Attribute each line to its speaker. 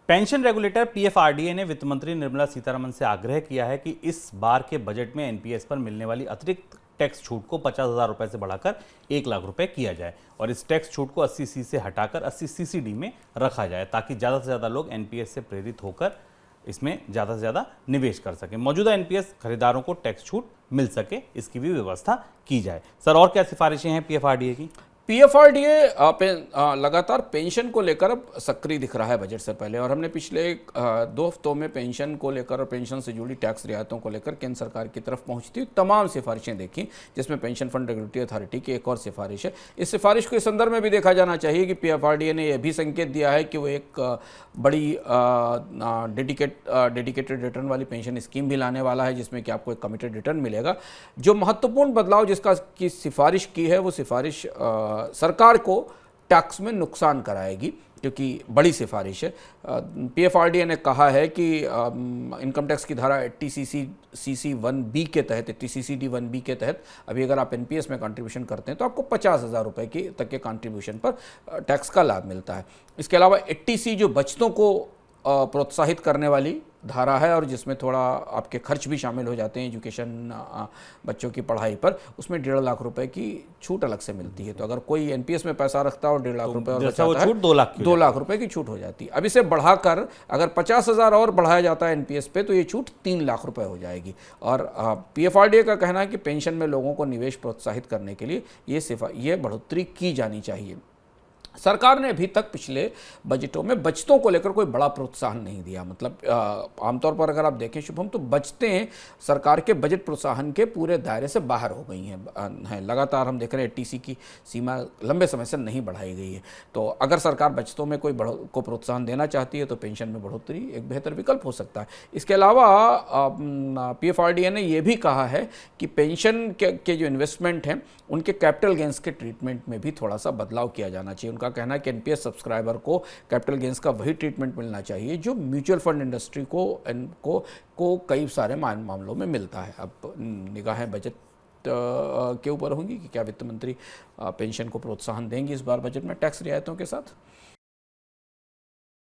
Speaker 1: Pension regulator PFRDA ने वित्त मंत्री निर्मला सीतारमण से आग्रह किया है कि इस बार के बजट में एनपीएस पर मिलने वाली अतिरिक्त टैक्स छूट को 50,000 रुपए से बढ़ाकर 1 लाख रुपए किया जाए और इस टैक्स छूट को 80C से हटाकर 80 सीसीडी में रखा जाए ताकि ज़्यादा से ज़्यादा लोग एनपीएस से प्रेरित होकर इसमें ज़्यादा से ज़्यादा निवेश कर सकें। मौजूदा एनपीएस खरीदारों को टैक्स छूट मिल सके, इसकी भी व्यवस्था की जाए। सर, और क्या सिफारिशें हैं पीएफआरडीए की?
Speaker 2: पीएफआरडीए लगातार पेंशन को लेकर अब सक्रिय दिख रहा है बजट से पहले, और हमने पिछले 2 हफ्तों में पेंशन को लेकर और पेंशन से जुड़ी टैक्स रियायतों को लेकर केंद्र सरकार की तरफ पहुंचती हुई तमाम सिफारिशें देखी, जिसमें पेंशन फंड रेगुलेटरी अथॉरिटी की एक और सिफारिश है। इस सिफारिश को इस संदर्भ में भी देखा जाना चाहिए कि पीएफआरडीए ने यह भी संकेत दिया है कि वो एक बड़ी डेडिकेटेड रिटर्न वाली पेंशन स्कीम भी लाने वाला है, जिसमें कि आपको एक कमिटेड रिटर्न मिलेगा। जो महत्वपूर्ण बदलाव जिसका की सिफारिश की है, वो सिफारिश सरकार को टैक्स में नुकसान कराएगी, क्योंकि बड़ी सिफारिश है। पीएफआरडीए ने कहा है कि इनकम टैक्स की धारा 80CC1B के तहत, 80CCD1B के तहत अभी अगर आप एनपीएस में कंट्रीब्यूशन करते हैं तो आपको 50,000 रुपये की तक के कंट्रीब्यूशन पर टैक्स का लाभ मिलता है। इसके अलावा 80C जो बचतों को प्रोत्साहित करने वाली धारा है और जिसमें थोड़ा आपके खर्च भी शामिल हो जाते हैं एजुकेशन, बच्चों की पढ़ाई पर, उसमें 1.5 लाख रुपए की छूट अलग से मिलती है। तो अगर कोई एनपीएस में पैसा रखता है और 1.5 लाख रुपए और बचाता है, 2 लाख रुपए की छूट हो जाती है। अब इसे बढ़ाकर अगर 50,000 और बढ़ाया जाता है एनपीएस पे, तो ये छूट 3 लाख रुपए हो जाएगी। और पीएफआरडीए का कहना है कि पेंशन में लोगों को निवेश प्रोत्साहित करने के लिए ये बढ़ोतरी की जानी चाहिए। सरकार ने अभी तक पिछले बजटों में बचतों को लेकर कोई बड़ा प्रोत्साहन नहीं दिया। मतलब आमतौर पर अगर आप देखें शुभम, तो बचतें सरकार के बजट प्रोत्साहन के पूरे दायरे से बाहर हो गई हैं। लगातार हम देख रहे हैं 80C की सीमा लंबे समय से नहीं बढ़ाई गई है। तो अगर सरकार बचतों में को प्रोत्साहन देना चाहती है तो पेंशन में बढ़ोतरी एक बेहतर विकल्प हो सकता है। इसके अलावा पीएफआरडीए ने यह भी कहा है कि पेंशन के जो इन्वेस्टमेंट हैं उनके कैपिटल गेंस के ट्रीटमेंट में भी थोड़ा सा बदलाव किया जाना चाहिए। उनका कहना है कि एनपीएस सब्सक्राइबर को कैपिटल गेंस का वही ट्रीटमेंट मिलना चाहिए जो म्यूचुअल फंड इंडस्ट्री को कई सारे मामलों में मिलता है। अब निगाहें बजट के ऊपर होंगी कि क्या वित्त मंत्री पेंशन को प्रोत्साहन देंगी इस बार बजट में टैक्स रियायतों के साथ।